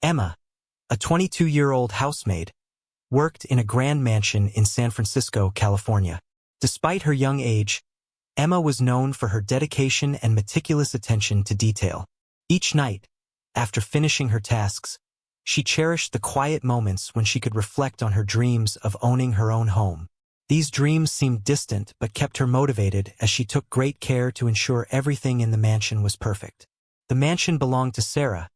Emma, a 22-year-old housemaid, worked in a grand mansion in San Francisco, California. Despite her young age, Emma was known for her dedication and meticulous attention to detail. Each night, after finishing her tasks, she cherished the quiet moments when she could reflect on her dreams of owning her own home. These dreams seemed distant but kept her motivated as she took great care to ensure everything in the mansion was perfect. The mansion belonged to Sarah,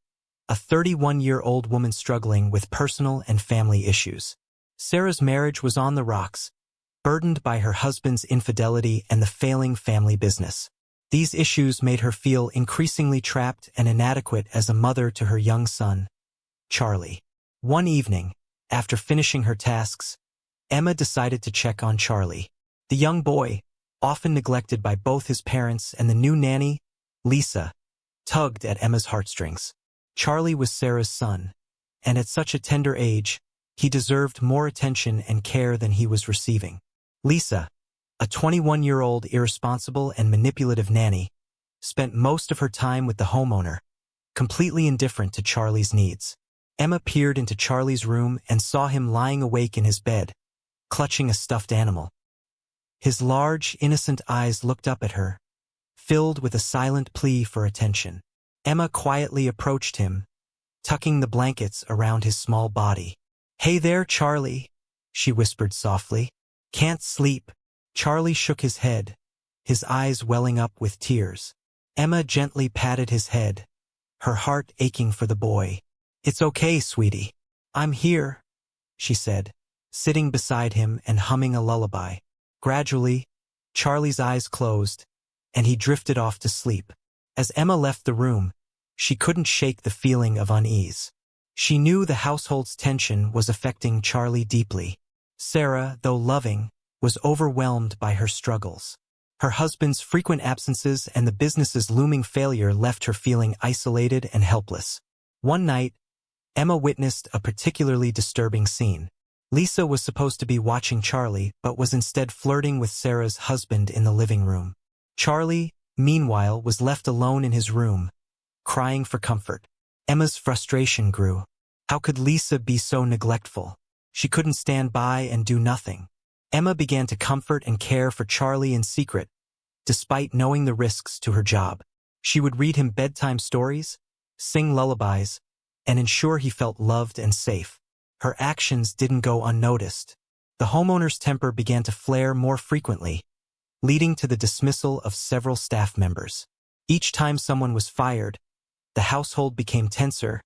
a 31-year-old woman struggling with personal and family issues. Sarah's marriage was on the rocks, burdened by her husband's infidelity and the failing family business. These issues made her feel increasingly trapped and inadequate as a mother to her young son, Charlie. One evening, after finishing her tasks, Emma decided to check on Charlie. The young boy, often neglected by both his parents and the new nanny, Lisa, tugged at Emma's heartstrings. Charlie was Sarah's son, and at such a tender age, he deserved more attention and care than he was receiving. Lisa, a 21-year-old irresponsible and manipulative nanny, spent most of her time with the homeowner, completely indifferent to Charlie's needs. Emma peered into Charlie's room and saw him lying awake in his bed, clutching a stuffed animal. His large, innocent eyes looked up at her, filled with a silent plea for attention. Emma quietly approached him, tucking the blankets around his small body. "Hey there, Charlie," she whispered softly. "Can't sleep." Charlie shook his head, his eyes welling up with tears. Emma gently patted his head, her heart aching for the boy. "It's okay, sweetie. I'm here," she said, sitting beside him and humming a lullaby. Gradually, Charlie's eyes closed, and he drifted off to sleep. As Emma left the room, she couldn't shake the feeling of unease. She knew the household's tension was affecting Charlie deeply. Sarah, though loving, was overwhelmed by her struggles. Her husband's frequent absences and the business's looming failure left her feeling isolated and helpless. One night, Emma witnessed a particularly disturbing scene. Lisa was supposed to be watching Charlie, but was instead flirting with Sarah's husband in the living room. Charlie, meanwhile, was left alone in his room, crying for comfort. Emma's frustration grew. How could Lisa be so neglectful? She couldn't stand by and do nothing. Emma began to comfort and care for Charlie in secret, despite knowing the risks to her job. She would read him bedtime stories, sing lullabies, and ensure he felt loved and safe. Her actions didn't go unnoticed. The homeowner's temper began to flare more frequently, leading to the dismissal of several staff members. Each time someone was fired, the household became tenser,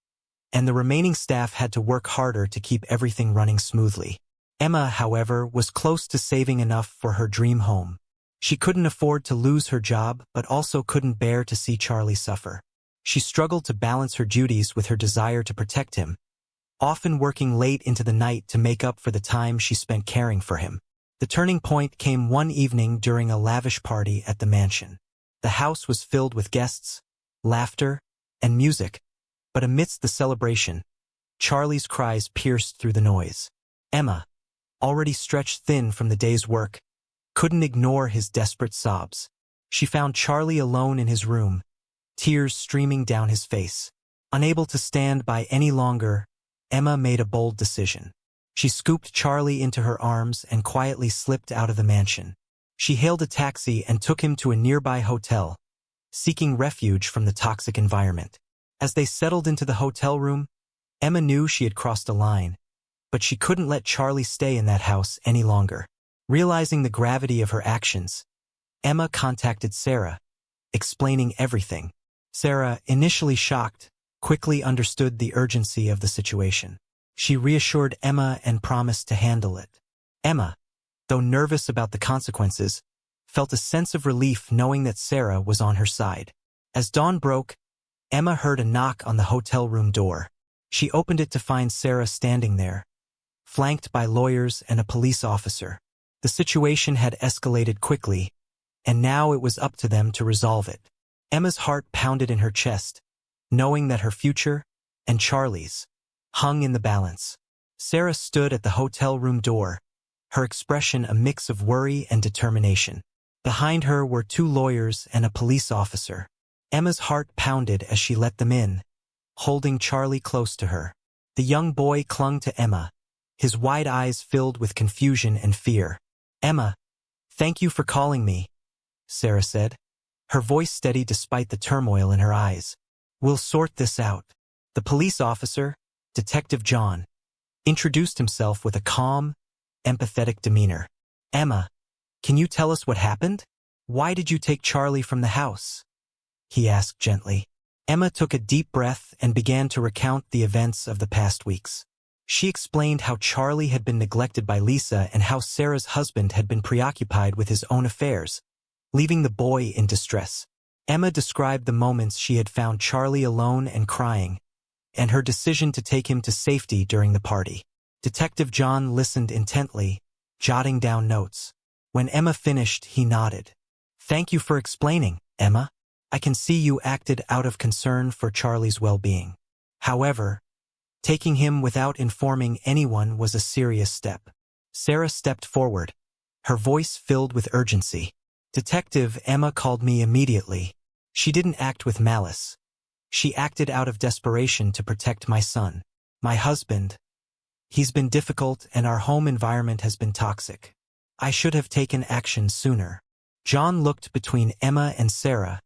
and the remaining staff had to work harder to keep everything running smoothly. Emma, however, was close to saving enough for her dream home. She couldn't afford to lose her job, but also couldn't bear to see Charlie suffer. She struggled to balance her duties with her desire to protect him, often working late into the night to make up for the time she spent caring for him. The turning point came one evening during a lavish party at the mansion. The house was filled with guests, laughter, and music, but amidst the celebration, Charlie's cries pierced through the noise. Emma, already stretched thin from the day's work, couldn't ignore his desperate sobs. She found Charlie alone in his room, tears streaming down his face. Unable to stand by any longer, Emma made a bold decision. She scooped Charlie into her arms and quietly slipped out of the mansion. She hailed a taxi and took him to a nearby hotel, seeking refuge from the toxic environment. As they settled into the hotel room, Emma knew she had crossed a line, but she couldn't let Charlie stay in that house any longer. Realizing the gravity of her actions, Emma contacted Sarah, explaining everything. Sarah, initially shocked, quickly understood the urgency of the situation. She reassured Emma and promised to handle it. Emma, though nervous about the consequences, felt a sense of relief knowing that Sarah was on her side. As dawn broke, Emma heard a knock on the hotel room door. She opened it to find Sarah standing there, flanked by lawyers and a police officer. The situation had escalated quickly, and now it was up to them to resolve it. Emma's heart pounded in her chest, knowing that her future, and Charlie's, hung in the balance. Sarah stood at the hotel room door, her expression a mix of worry and determination. Behind her were two lawyers and a police officer. Emma's heart pounded as she let them in, holding Charlie close to her. The young boy clung to Emma, his wide eyes filled with confusion and fear. "Emma, thank you for calling me," Sarah said, her voice steady despite the turmoil in her eyes. "We'll sort this out." The police officer, Detective John, introduced himself with a calm, empathetic demeanor. "Emma, can you tell us what happened? Why did you take Charlie from the house?" he asked gently. Emma took a deep breath and began to recount the events of the past weeks. She explained how Charlie had been neglected by Lisa and how Sarah's husband had been preoccupied with his own affairs, leaving the boy in distress. Emma described the moments she had found Charlie alone and crying, and her decision to take him to safety during the party. Detective John listened intently, jotting down notes. When Emma finished, he nodded. "Thank you for explaining, Emma. I can see you acted out of concern for Charlie's well-being. However, taking him without informing anyone was a serious step." Sarah stepped forward, her voice filled with urgency. "Detective, Emma called me immediately. She didn't act with malice. She acted out of desperation to protect my son. My husband. He's been difficult and our home environment has been toxic. I should have taken action sooner." John looked between Emma and Sarah,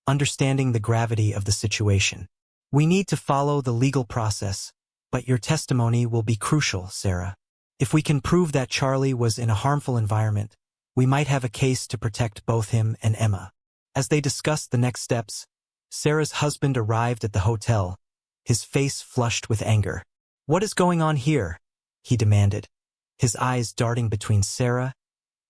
understanding the gravity of the situation. "We need to follow the legal process, but your testimony will be crucial, Sarah. If we can prove that Charlie was in a harmful environment, we might have a case to protect both him and Emma." As they discussed the next steps, Sarah's husband arrived at the hotel, his face flushed with anger. "What is going on here?" he demanded, his eyes darting between Sarah,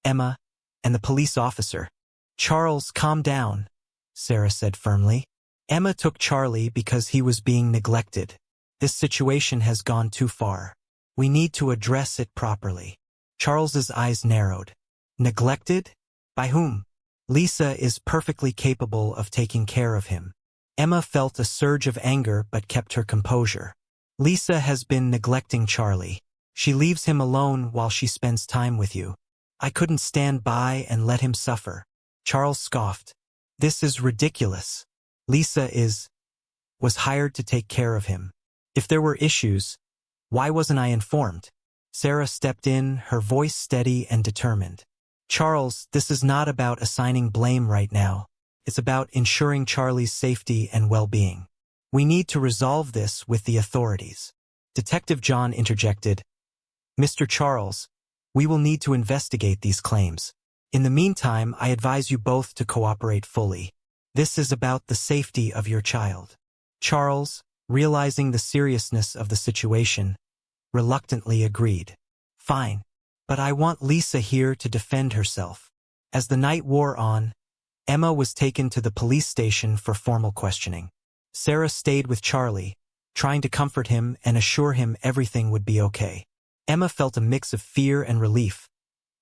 Emma, and the police officer. "Charles, calm down," Sarah said firmly. "Emma took Charlie because he was being neglected. This situation has gone too far. We need to address it properly." Charles's eyes narrowed. "Neglected? By whom?" "Lisa is perfectly capable of taking care of him." Emma felt a surge of anger but kept her composure. "Lisa has been neglecting Charlie. She leaves him alone while she spends time with you. I couldn't stand by and let him suffer." Charles scoffed. "This is ridiculous. Lisa was hired to take care of him. If there were issues, why wasn't I informed?" Sarah stepped in, her voice steady and determined. "Charles, this is not about assigning blame right now. It's about ensuring Charlie's safety and well-being. We need to resolve this with the authorities." Detective John interjected. "Mr. Charles, we will need to investigate these claims. In the meantime, I advise you both to cooperate fully. This is about the safety of your child." Charles, realizing the seriousness of the situation, reluctantly agreed. "Fine, but I want Lisa here to defend herself." As the night wore on, Emma was taken to the police station for formal questioning. Sarah stayed with Charlie, trying to comfort him and assure him everything would be okay. Emma felt a mix of fear and relief,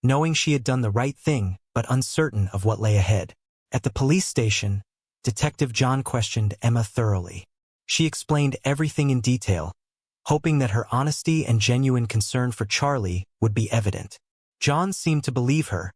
knowing she had done the right thing but uncertain of what lay ahead. At the police station, Detective John questioned Emma thoroughly. She explained everything in detail, hoping that her honesty and genuine concern for Charlie would be evident. John seemed to believe her,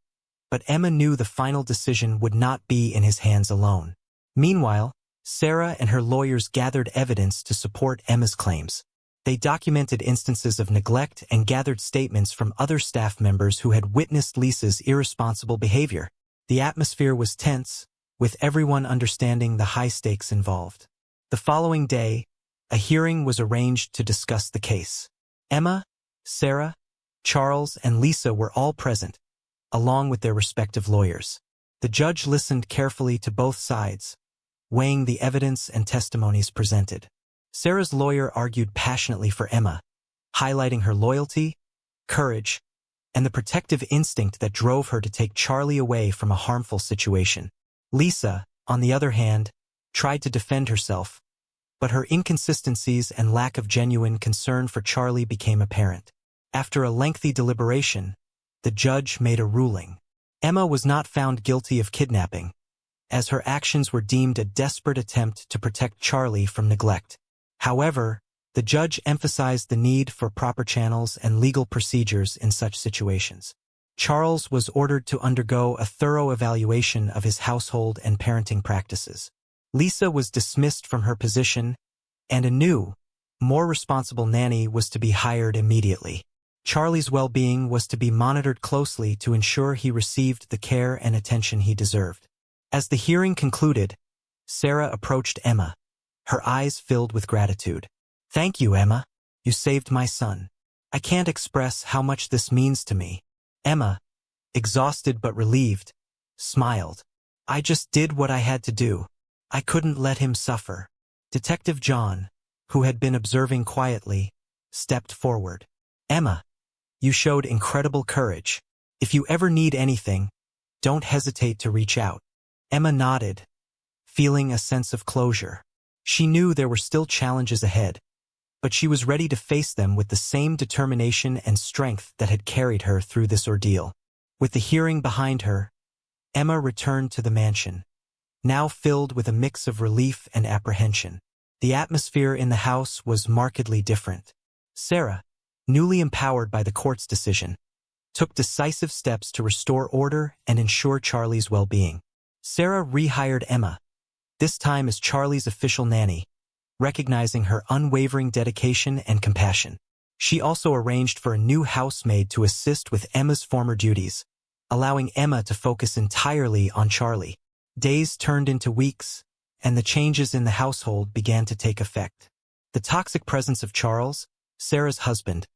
but Emma knew the final decision would not be in his hands alone. Meanwhile, Sarah and her lawyers gathered evidence to support Emma's claims. They documented instances of neglect and gathered statements from other staff members who had witnessed Lisa's irresponsible behavior. The atmosphere was tense, with everyone understanding the high stakes involved. The following day, a hearing was arranged to discuss the case. Emma, Sarah, Charles, and Lisa were all present, along with their respective lawyers. The judge listened carefully to both sides, weighing the evidence and testimonies presented. Sarah's lawyer argued passionately for Emma, highlighting her loyalty, courage, and the protective instinct that drove her to take Charlie away from a harmful situation. Lisa, on the other hand, tried to defend herself, but her inconsistencies and lack of genuine concern for Charlie became apparent. After a lengthy deliberation, the judge made a ruling. Emma was not found guilty of kidnapping, as her actions were deemed a desperate attempt to protect Charlie from neglect. However, the judge emphasized the need for proper channels and legal procedures in such situations. Charles was ordered to undergo a thorough evaluation of his household and parenting practices. Lisa was dismissed from her position, and a new, more responsible nanny was to be hired immediately. Charlie's well-being was to be monitored closely to ensure he received the care and attention he deserved. As the hearing concluded, Sarah approached Emma, her eyes filled with gratitude. "Thank you, Emma. You saved my son. I can't express how much this means to me." Emma, exhausted but relieved, smiled. "I just did what I had to do. I couldn't let him suffer." Detective John, who had been observing quietly, stepped forward. "Emma, you showed incredible courage. If you ever need anything, don't hesitate to reach out." Emma nodded, feeling a sense of closure. She knew there were still challenges ahead, but she was ready to face them with the same determination and strength that had carried her through this ordeal. With the hearing behind her, Emma returned to the mansion, now filled with a mix of relief and apprehension. The atmosphere in the house was markedly different. Sarah, newly empowered by the court's decision, took decisive steps to restore order and ensure Charlie's well-being. Sarah rehired Emma, this time as Charlie's official nanny, recognizing her unwavering dedication and compassion. She also arranged for a new housemaid to assist with Emma's former duties, allowing Emma to focus entirely on Charlie. Days turned into weeks, and the changes in the household began to take effect. The toxic presence of Charles, Sarah's husband,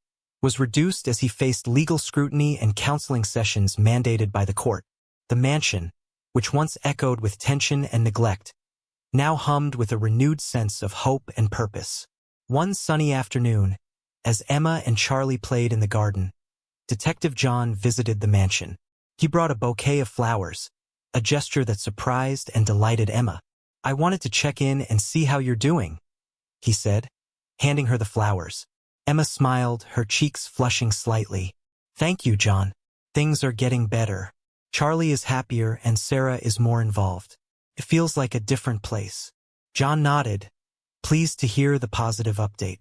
was reduced as he faced legal scrutiny and counseling sessions mandated by the court. The mansion, which once echoed with tension and neglect, now hummed with a renewed sense of hope and purpose. One sunny afternoon, as Emma and Charlie played in the garden, Detective John visited the mansion. He brought a bouquet of flowers, a gesture that surprised and delighted Emma. "I wanted to check in and see how you're doing," he said, handing her the flowers. Emma smiled, her cheeks flushing slightly. "Thank you, John. Things are getting better. Charlie is happier and Sarah is more involved. It feels like a different place." John nodded, pleased to hear the positive update.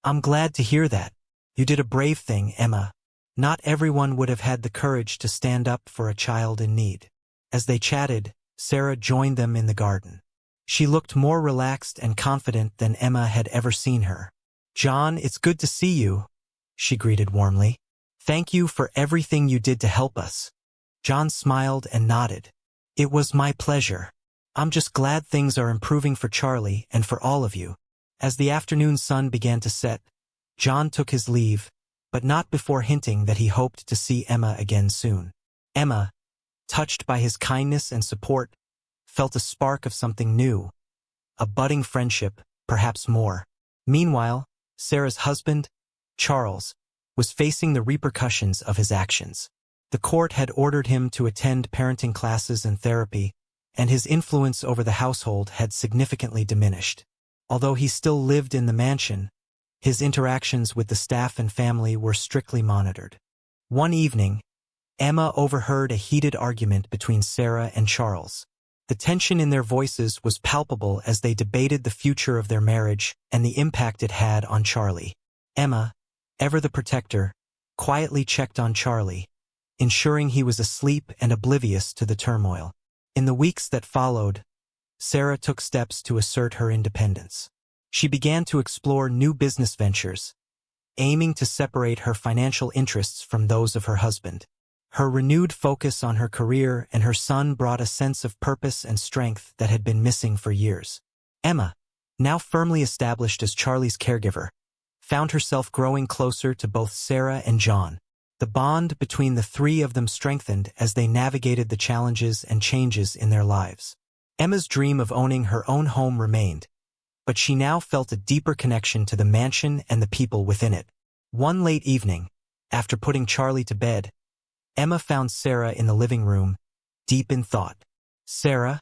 "I'm glad to hear that. You did a brave thing, Emma. Not everyone would have had the courage to stand up for a child in need." As they chatted, Sarah joined them in the garden. She looked more relaxed and confident than Emma had ever seen her. "John, it's good to see you," she greeted warmly. "Thank you for everything you did to help us." John smiled and nodded. "It was my pleasure. I'm just glad things are improving for Charlie and for all of you." As the afternoon sun began to set, John took his leave, but not before hinting that he hoped to see Emma again soon. Emma, touched by his kindness and support, felt a spark of something new, a budding friendship, perhaps more. Meanwhile, Sarah's husband, Charles, was facing the repercussions of his actions. The court had ordered him to attend parenting classes and therapy, and his influence over the household had significantly diminished. Although he still lived in the mansion, his interactions with the staff and family were strictly monitored. One evening, Emma overheard a heated argument between Sarah and Charles. The tension in their voices was palpable as they debated the future of their marriage and the impact it had on Charlie. Emma, ever the protector, quietly checked on Charlie, ensuring he was asleep and oblivious to the turmoil. In the weeks that followed, Sarah took steps to assert her independence. She began to explore new business ventures, aiming to separate her financial interests from those of her husband. Her renewed focus on her career and her son brought a sense of purpose and strength that had been missing for years. Emma, now firmly established as Charlie's caregiver, found herself growing closer to both Sarah and John. The bond between the three of them strengthened as they navigated the challenges and changes in their lives. Emma's dream of owning her own home remained, but she now felt a deeper connection to the mansion and the people within it. One late evening, after putting Charlie to bed, Emma found Sarah in the living room, deep in thought. "Sarah,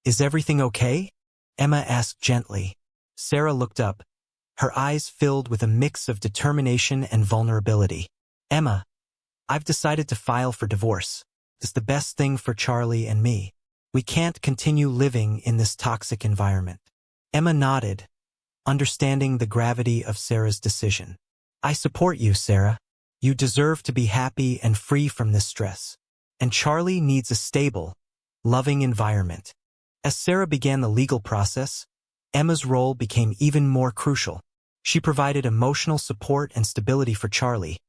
is everything okay?" Emma asked gently. Sarah looked up, her eyes filled with a mix of determination and vulnerability. "Emma, I've decided to file for divorce. It's the best thing for Charlie and me. We can't continue living in this toxic environment." Emma nodded, understanding the gravity of Sarah's decision. "I support you, Sarah. You deserve to be happy and free from this stress. And Charlie needs a stable, loving environment." As Sarah began the legal process, Emma's role became even more crucial. She provided emotional support and stability for Charlie,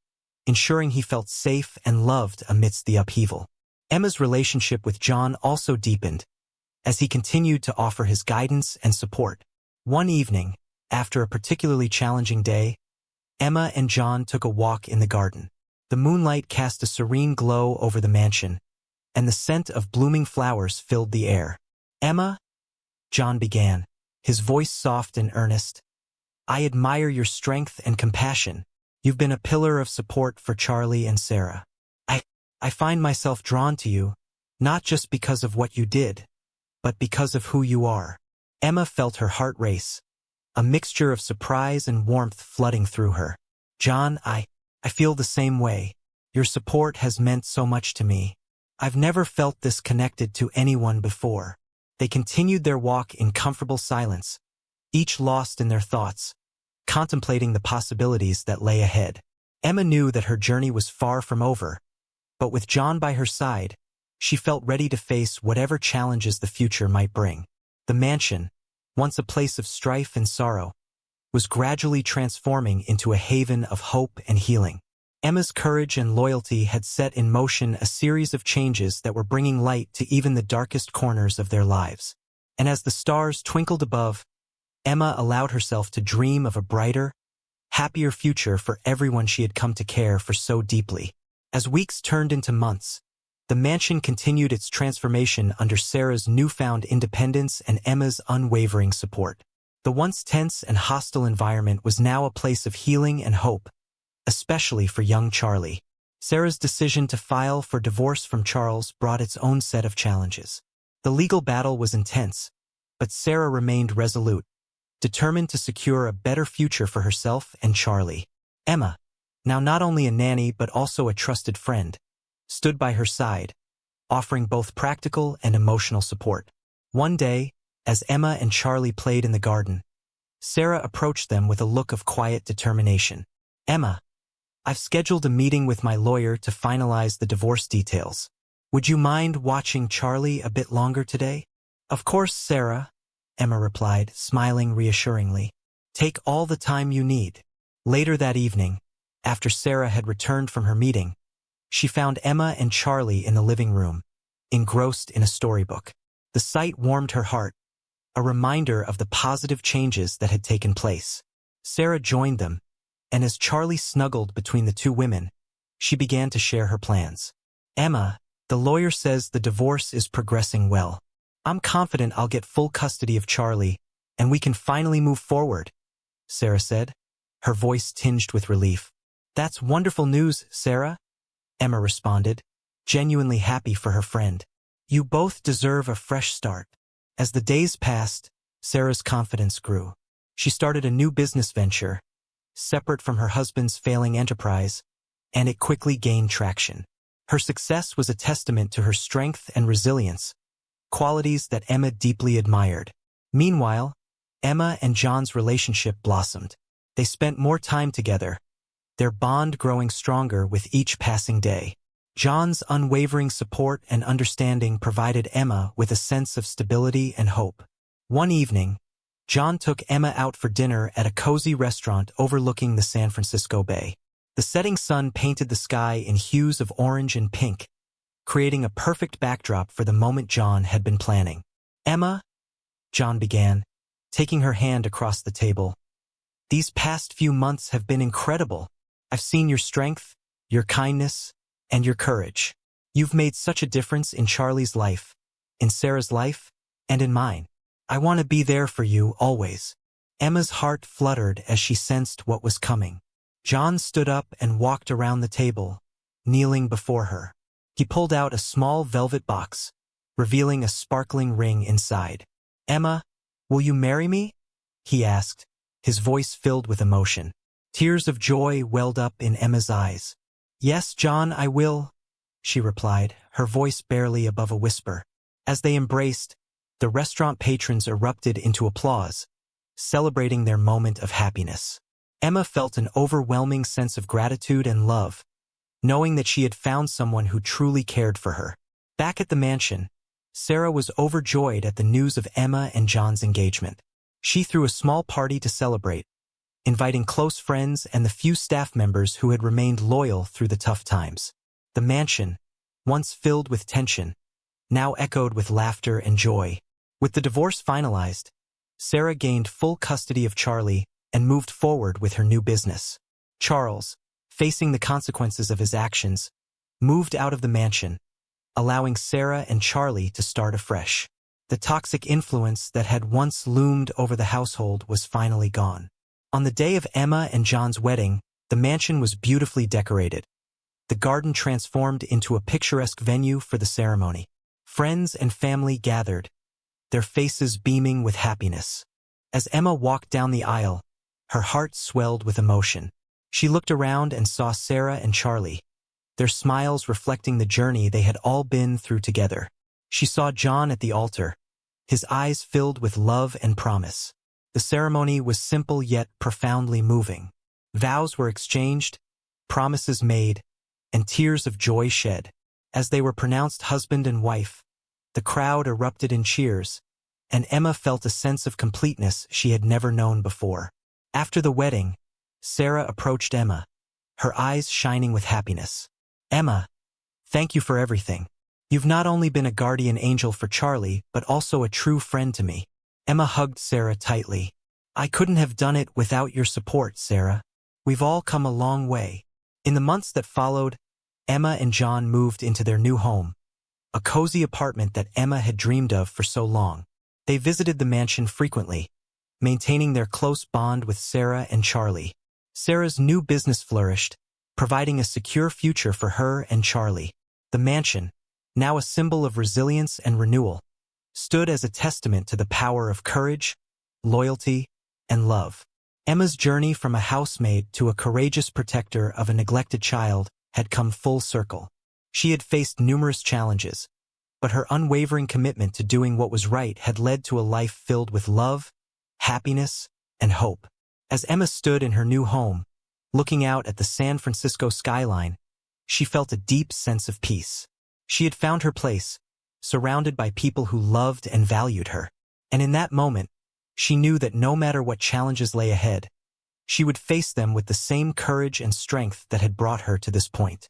ensuring he felt safe and loved amidst the upheaval. Emma's relationship with John also deepened, as he continued to offer his guidance and support. One evening, after a particularly challenging day, Emma and John took a walk in the garden. The moonlight cast a serene glow over the mansion, and the scent of blooming flowers filled the air. "Emma," John began, his voice soft and earnest, "I admire your strength and compassion. You've been a pillar of support for Charlie and Sarah. I find myself drawn to you, not just because of what you did, but because of who you are." Emma felt her heart race, a mixture of surprise and warmth flooding through her. "John, I feel the same way. Your support has meant so much to me. I've never felt this connected to anyone before." They continued their walk in comfortable silence, each lost in their thoughts, contemplating the possibilities that lay ahead. Emma knew that her journey was far from over, but with John by her side, she felt ready to face whatever challenges the future might bring. The mansion, once a place of strife and sorrow, was gradually transforming into a haven of hope and healing. Emma's courage and loyalty had set in motion a series of changes that were bringing light to even the darkest corners of their lives. And as the stars twinkled above, Emma allowed herself to dream of a brighter, happier future for everyone she had come to care for so deeply. As weeks turned into months, the mansion continued its transformation under Sarah's newfound independence and Emma's unwavering support. The once tense and hostile environment was now a place of healing and hope, especially for young Charlie. Sarah's decision to file for divorce from Charles brought its own set of challenges. The legal battle was intense, but Sarah remained resolute, determined to secure a better future for herself and Charlie. Emma, now not only a nanny but also a trusted friend, stood by her side, offering both practical and emotional support. One day, as Emma and Charlie played in the garden, Sarah approached them with a look of quiet determination. "Emma, I've scheduled a meeting with my lawyer to finalize the divorce details. Would you mind watching Charlie a bit longer today?" "Of course, Sarah," Emma replied, smiling reassuringly. "Take all the time you need." Later that evening, after Sarah had returned from her meeting, she found Emma and Charlie in the living room, engrossed in a storybook. The sight warmed her heart, a reminder of the positive changes that had taken place. Sarah joined them, and as Charlie snuggled between the two women, she began to share her plans. "Emma, the lawyer says the divorce is progressing well. I'm confident I'll get full custody of Charlie, and we can finally move forward," Sarah said, her voice tinged with relief. "That's wonderful news, Sarah," Emma responded, genuinely happy for her friend. "You both deserve a fresh start." As the days passed, Sarah's confidence grew. She started a new business venture, separate from her husband's failing enterprise, and it quickly gained traction. Her success was a testament to her strength and resilience, qualities that Emma deeply admired. Meanwhile, Emma and John's relationship blossomed. They spent more time together, their bond growing stronger with each passing day. John's unwavering support and understanding provided Emma with a sense of stability and hope. One evening, John took Emma out for dinner at a cozy restaurant overlooking the San Francisco Bay. The setting sun painted the sky in hues of orange and pink, creating a perfect backdrop for the moment John had been planning. "Emma," John began, taking her hand across the table, "these past few months have been incredible. I've seen your strength, your kindness, and your courage. You've made such a difference in Charlie's life, in Sarah's life, and in mine. I want to be there for you always." Emma's heart fluttered as she sensed what was coming. John stood up and walked around the table, kneeling before her. He pulled out a small velvet box, revealing a sparkling ring inside. "Emma, will you marry me?" he asked, his voice filled with emotion. Tears of joy welled up in Emma's eyes. "Yes, John, I will," she replied, her voice barely above a whisper. As they embraced, the restaurant patrons erupted into applause, celebrating their moment of happiness. Emma felt an overwhelming sense of gratitude and love, knowing that she had found someone who truly cared for her. Back at the mansion, Sarah was overjoyed at the news of Emma and John's engagement. She threw a small party to celebrate, inviting close friends and the few staff members who had remained loyal through the tough times. The mansion, once filled with tension, now echoed with laughter and joy. With the divorce finalized, Sarah gained full custody of Charlie and moved forward with her new business. Charles, facing the consequences of his actions, moved out of the mansion, allowing Sarah and Charlie to start afresh. The toxic influence that had once loomed over the household was finally gone. On the day of Emma and John's wedding, the mansion was beautifully decorated. The garden transformed into a picturesque venue for the ceremony. Friends and family gathered, their faces beaming with happiness. As Emma walked down the aisle, her heart swelled with emotion. She looked around and saw Sarah and Charlie, their smiles reflecting the journey they had all been through together. She saw John at the altar, his eyes filled with love and promise. The ceremony was simple yet profoundly moving. Vows were exchanged, promises made, and tears of joy shed. As they were pronounced husband and wife, the crowd erupted in cheers, and Emma felt a sense of completeness she had never known before. After the wedding, Sarah approached Emma, her eyes shining with happiness. "Emma, thank you for everything. You've not only been a guardian angel for Charlie, but also a true friend to me." Emma hugged Sarah tightly. "I couldn't have done it without your support, Sarah. We've all come a long way." In the months that followed, Emma and John moved into their new home, a cozy apartment that Emma had dreamed of for so long. They visited the mansion frequently, maintaining their close bond with Sarah and Charlie. Sarah's new business flourished, providing a secure future for her and Charlie. The mansion, now a symbol of resilience and renewal, stood as a testament to the power of courage, loyalty, and love. Emma's journey from a housemaid to a courageous protector of a neglected child had come full circle. She had faced numerous challenges, but her unwavering commitment to doing what was right had led to a life filled with love, happiness, and hope. As Emma stood in her new home, looking out at the San Francisco skyline, she felt a deep sense of peace. She had found her place, surrounded by people who loved and valued her. And in that moment, she knew that no matter what challenges lay ahead, she would face them with the same courage and strength that had brought her to this point.